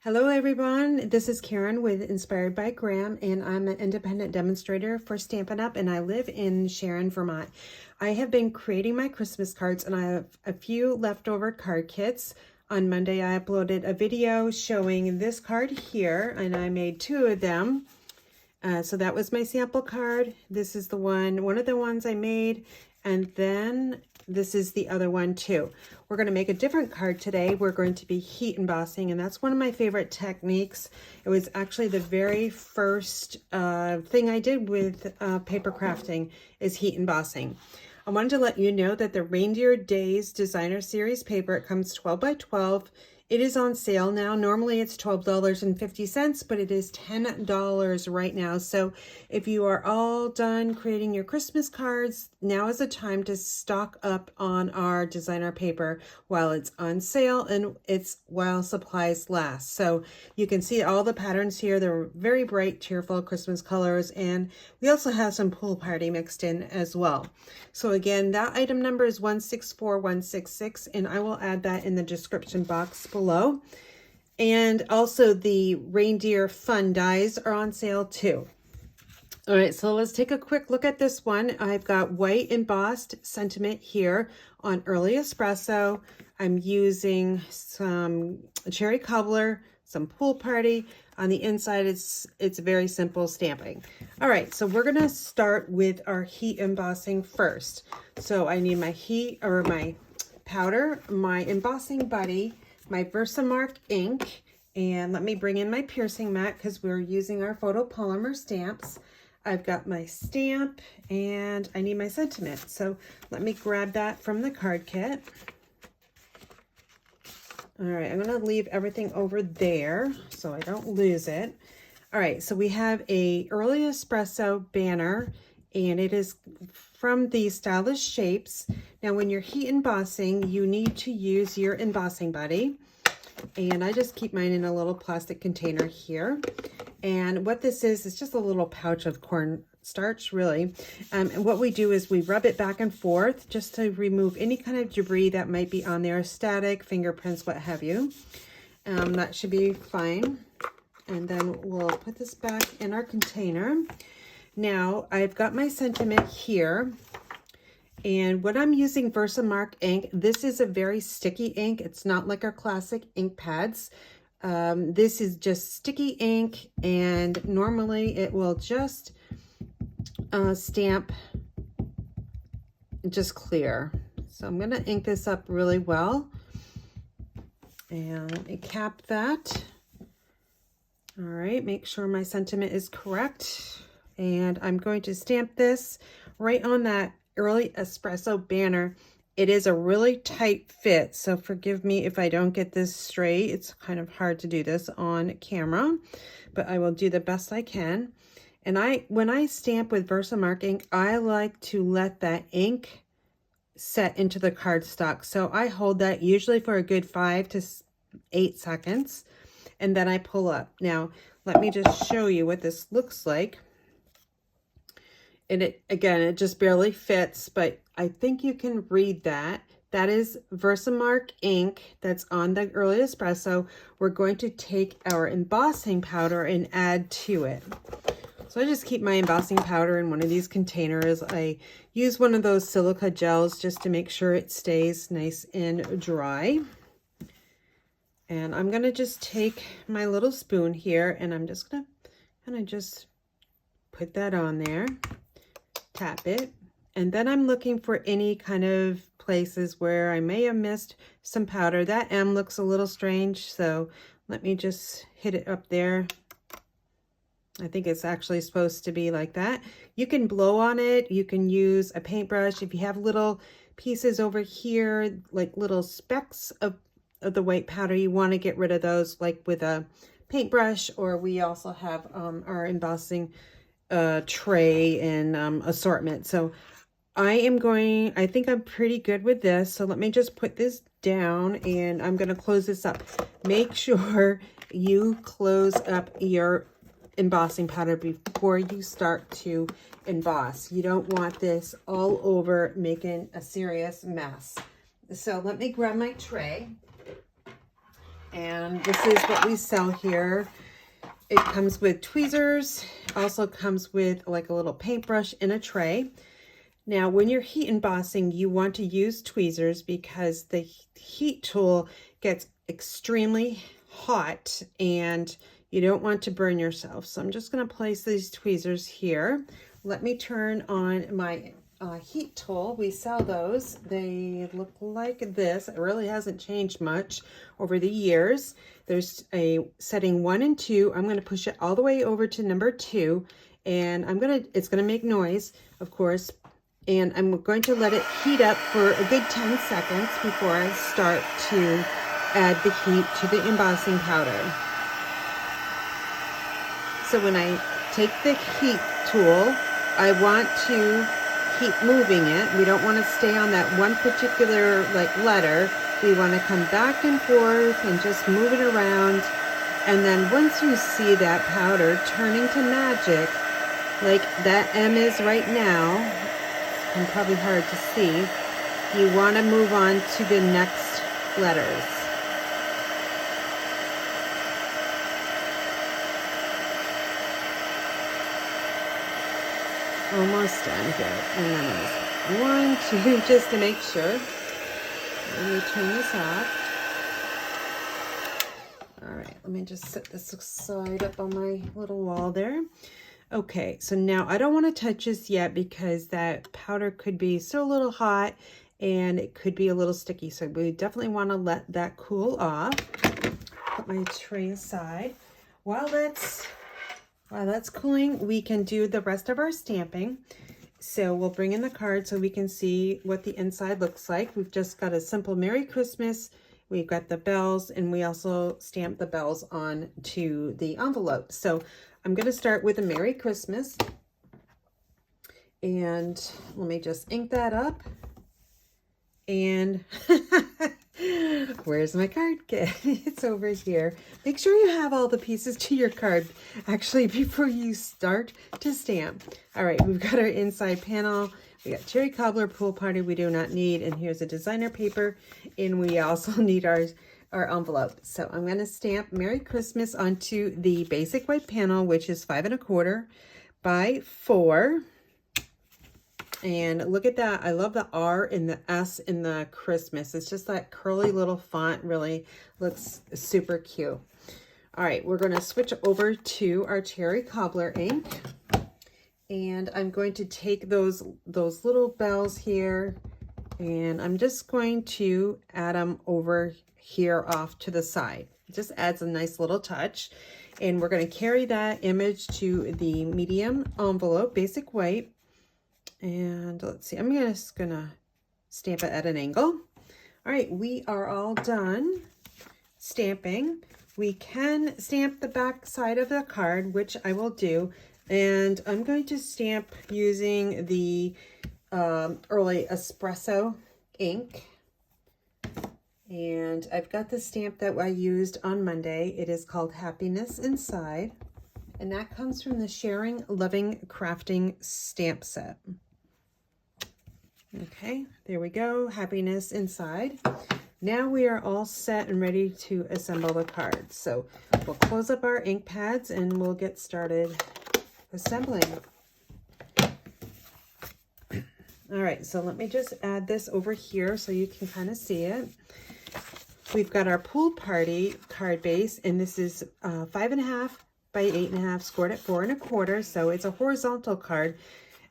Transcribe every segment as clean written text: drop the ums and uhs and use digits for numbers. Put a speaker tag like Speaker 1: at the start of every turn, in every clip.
Speaker 1: Hello everyone, this is Karen with Inspired by Graham, and I'm an independent demonstrator for Stampin' Up, and I live in Sharon, Vermont. I have been creating my Christmas cards, and I have a few leftover card kits. On Monday I uploaded a video showing this card here, and I made two of them. So that was my sample card. This is the one of the ones I made, and then this is the other one too. We're going to make a different card today. We're going to be heat embossing, and that's one of my favorite techniques. It was actually the very first thing I did with paper crafting is heat embossing. I wanted to let you know that the Reindeer Days Designer Series paper, it comes 12 by 12. It is on sale now. Normally it's $12.50, but it is $10 right now. So if you are all done creating your Christmas cards, now is the time to stock up on our designer paper while it's on sale and it's while supplies last. So you can see all the patterns here. They're very bright, cheerful Christmas colors, and we also have some pool party mixed in as well. So again, that item number is 164166, and I will add that in the description box below. And also the reindeer fun dies are on sale too. All right, so let's take a quick look at this one. I've got white embossed sentiment here on Early Espresso. I'm using some cherry cobbler, some pool party. On the inside, it's very simple stamping. All right, so we're gonna start with our heat embossing first. So I need my my powder, my embossing buddy, my Versamark ink, and let me bring in my piercing mat because we're using our photopolymer stamps. I've got my stamp and I need my sentiment. So let me grab that from the card kit. All right, I'm gonna leave everything over there so I don't lose it. All right, so we have a Early Espresso banner, and it is from the Stylish Shapes. Now, when you're heat embossing, you need to use your embossing buddy. And I just keep mine in a little plastic container here. And what this is just a little pouch of cornstarch, really. And what we do is we rub it back and forth just to remove any kind of debris that might be on there, static, fingerprints, what have you. That should be fine. And then we'll put this back in our container. Now, I've got my sentiment here. And when I'm using Versamark ink, this is a very sticky ink. It's not like our classic ink pads. This is just sticky ink, and normally it will just stamp just clear. So I'm going to ink this up really well. And let me cap that. All right, make sure my sentiment is correct. And I'm going to stamp this right on that Early Espresso banner. It is a really tight fit, so forgive me if I don't get this straight. It's kind of hard to do this on camera, but I will do the best I can. And when I stamp with Versamark ink, I like to let that ink set into the cardstock. So I hold that usually for a good 5 to 8 seconds, and then I pull up. Now, let me just show you what this looks like. And it just barely fits, but I think you can read that. That is Versamark ink that's on the Early Espresso. We're going to take our embossing powder and add to it. So I just keep my embossing powder in one of these containers. I use one of those silica gels just to make sure it stays nice and dry. And I'm gonna just take my little spoon here, and I'm just gonna kind of just put that on there. Tap it, and then I'm looking for any kind of places where I may have missed some powder. That M looks a little strange, so let me just hit it up there. I think it's actually supposed to be like that. You can blow on it. You can use a paintbrush. If you have little pieces over here, like little specks of the white powder, you want to get rid of those, like with a paintbrush. Or we also have our embossing tray and assortment. So I think I'm pretty good with this. So let me just put this down, and I'm going to close this up. Make sure you close up your embossing powder before you start to emboss. You don't want this all over making a serious mess. So let me grab my tray. And this is what we sell here. It comes with tweezers, also comes with like a little paintbrush in a tray. Now, when you're heat embossing, you want to use tweezers because the heat tool gets extremely hot and you don't want to burn yourself. So I'm just going to place these tweezers here. Let me turn on my heat tool. We sell those. They look like this. It really hasn't changed much over the years. There's a setting 1 and 2. I'm going to push it all the way over to number 2, and it's going to make noise, of course, and I'm going to let it heat up for a good 10 seconds before I start to add the heat to the embossing powder. So when I take the heat tool, I want to keep moving it. We don't want to stay on that one particular letter. We want to come back and forth and just move it around. And then once you see that powder turning to magic, like that M is right now, and probably hard to see, you want to move on to the next letters. Almost done here. And then 1, 2, just to make sure. Let me turn this off. All right, let me just set this aside up on my little wall there. Okay, so now I don't want to touch this yet because that powder could be still a little hot and it could be a little sticky. So we definitely want to let that cool off. Put my tray aside. While that's cooling, we can do the rest of our stamping. So we'll bring in the card so we can see what the inside looks like. We've just got a simple Merry Christmas. We've got the bells, and we also stamp the bells on to the envelope. So I'm going to start with a Merry Christmas. And let me just ink that up. And where's my card kit? It's over here. Make sure you have all the pieces to your card actually before you start to stamp. All right, we've got our inside panel. We got cherry cobbler, pool party we do not need, and here's a designer paper, and we also need our envelope. So I'm going to stamp Merry Christmas onto the basic white panel, which is 5 1/4 by 4. And look at that. I love the R and the S in the Christmas. It's just that curly little font really looks super cute. All right, we're going to switch over to our cherry cobbler ink. And I'm going to take those little bells here, and I'm just going to add them over here off to the side. It just adds a nice little touch. And we're going to carry that image to the medium envelope, basic white. And let's see, I'm just gonna stamp it at an angle. All right, we are all done stamping. We can stamp the back side of the card, which I will do. And I'm going to stamp using the early espresso ink. And I've got the stamp that I used on Monday. It is called Happiness Inside. And that comes from the Sharon Loving Crafting stamp set. Okay, there we go. Happiness Inside. Now we are all set and ready to assemble the cards. So we'll close up our ink pads and we'll get started assembling. All right, so let me just add this over here so you can kind of see it. We've got our pool party card base, and this is 5 1/2 by 8 1/2, scored at 4 1/4. So it's a horizontal card.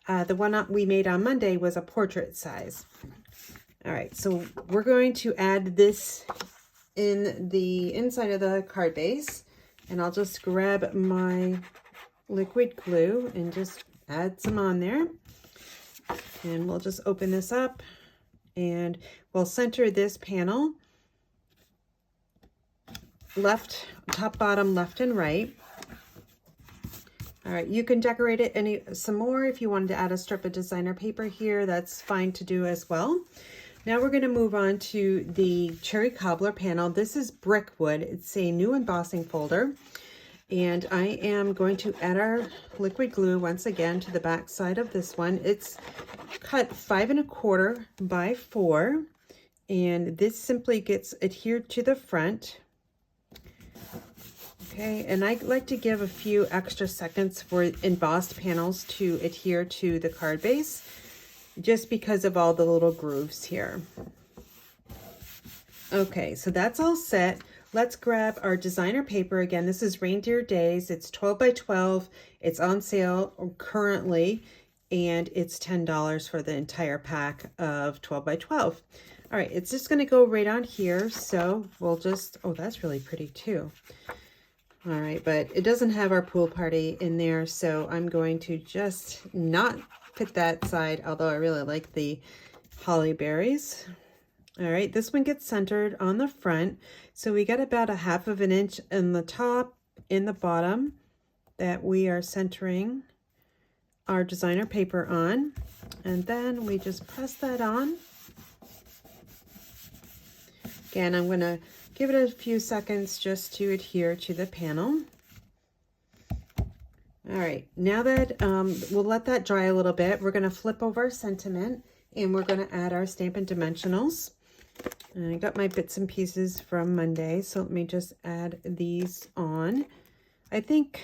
Speaker 1: The one we made on Monday was a portrait size. All right, so we're going to add this in the inside of the card base, and I'll just grab my liquid glue and just add some on there. And we'll just open this up and we'll center this panel left, top, bottom, left, and right. All right, you can decorate it some more if you wanted to add a strip of designer paper here. That's fine to do as well. Now we're going to move on to the cherry cobbler panel. This is brickwood. It's a new embossing folder. And I am going to add our liquid glue once again to the back side of this one. It's cut 5 1/4 by 4. And this simply gets adhered to the front. Okay, and I like to give a few extra seconds for embossed panels to adhere to the card base, just because of all the little grooves here. Okay, so that's all set. Let's grab our designer paper. Again, this is Reindeer Days. It's 12 by 12. It's on sale currently, and it's $10 for the entire pack of 12 by 12. All right, it's just gonna go right on here. So we'll just, oh, that's really pretty too. All right, but it doesn't have our pool party in there, so I'm going to just not put that side, although I really like the holly berries. All right, this one gets centered on the front. So we got about 1/2 inch in the top, in the bottom, that we are centering our designer paper on. And then we just press that on. Again, I'm gonna give it a few seconds just to adhere to the panel. All right, now that we'll let that dry a little bit, we're gonna flip over our sentiment and we're gonna add our Stampin' Dimensionals. And I got my bits and pieces from Monday, so let me just add these on. I think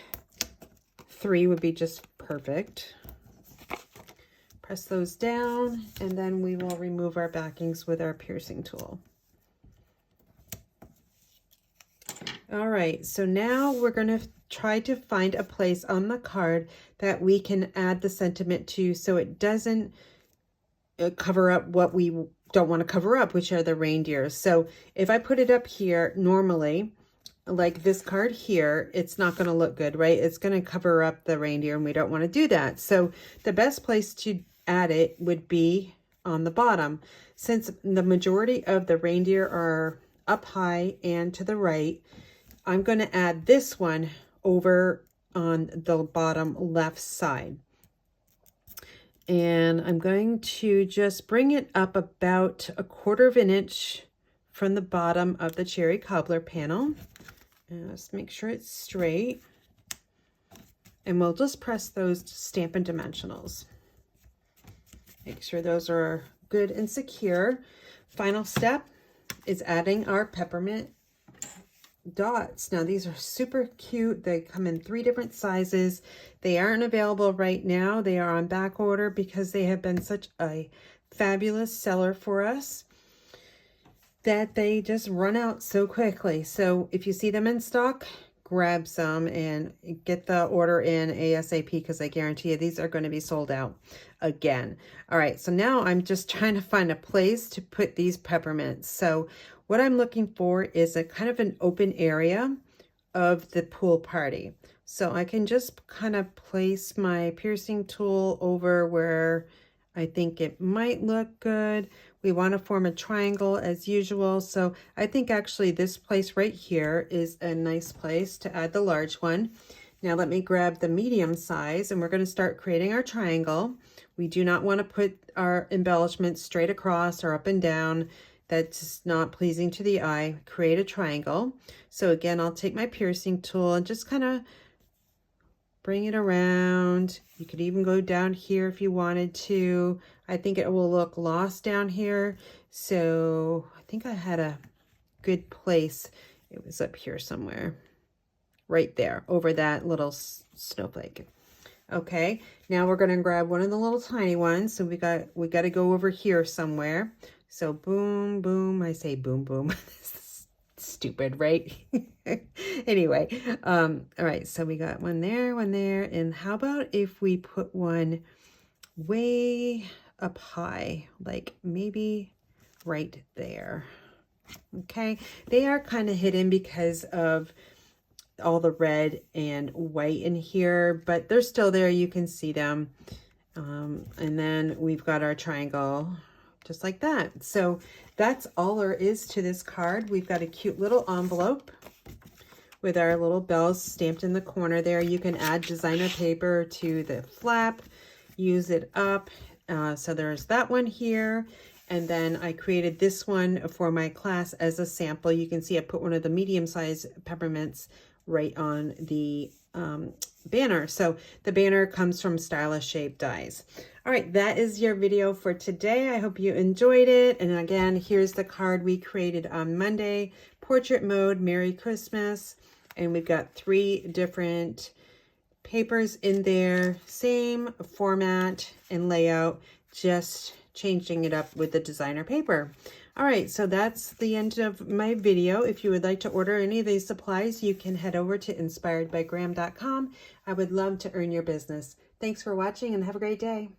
Speaker 1: 3 would be just perfect. Press those down, and then we will remove our backings with our piercing tool. All right, so now we're going to try to find a place on the card that we can add the sentiment to so it doesn't cover up what we don't want to cover up, which are the reindeers. So if I put it up here normally, like this card here, it's not going to look good, right? It's going to cover up the reindeer, and we don't want to do that. So the best place to add it would be on the bottom. Since the majority of the reindeer are up high and to the right, I'm going to add this one over on the bottom left side. And I'm going to just bring it up about 1/4 inch from the bottom of the cherry cobbler panel. And let's make sure it's straight. And we'll just press those Stampin' Dimensionals. Make sure those are good and secure. Final step is adding our peppermint dots. Now these are super cute. They come in 3 different sizes. They aren't available right now. They are on back order because they have been such a fabulous seller for us that they just run out so quickly. So if you see them in stock, grab some and get the order in ASAP, because I guarantee you these are going to be sold out again. All right, so now I'm just trying to find a place to put these peppermints. So what I'm looking for is a kind of an open area of the pool party. So I can just kind of place my piercing tool over where I think it might look good. We want to form a triangle as usual. So I think actually this place right here is a nice place to add the large one. Now let me grab the medium size, and we're going to start creating our triangle. We do not want to put our embellishments straight across or up and down. That's not pleasing to the eye. Create a triangle. So again, I'll take my piercing tool and just kind of bring it around. You could even go down here if you wanted to. I think it will look lost down here. So I think I had a good place. It was up here somewhere. Right there, over that little snowflake. Okay, now we're going to grab one of the little tiny ones. So we got to go over here somewhere. So boom, boom. I say boom, boom. This is stupid, right? Anyway, all right. So we got one there, and how about if we put one way up high, like maybe right there? Okay, they are kind of hidden because of all the red and white in here, but they're still there. You can see them. And then we've got our triangle just like that. So that's all there is to this card. We've got a cute little envelope with our little bells stamped in the corner there. You can add designer paper to the flap, use it up. So there's that one here. And then I created this one for my class as a sample. You can see I put one of the medium-sized peppermints right on the banner. So the banner comes from Stylish Shape Dies. All right, that is your video for today. I hope you enjoyed it. And again, here's the card we created on Monday. Portrait mode, Merry Christmas. and we've got 3 different papers in there, same format and layout, just changing it up with the designer paper. All right, so that's the end of my video. If you would like to order any of these supplies, you can head over to inspiredbygram.com. I would love to earn your business. Thanks for watching and have a great day.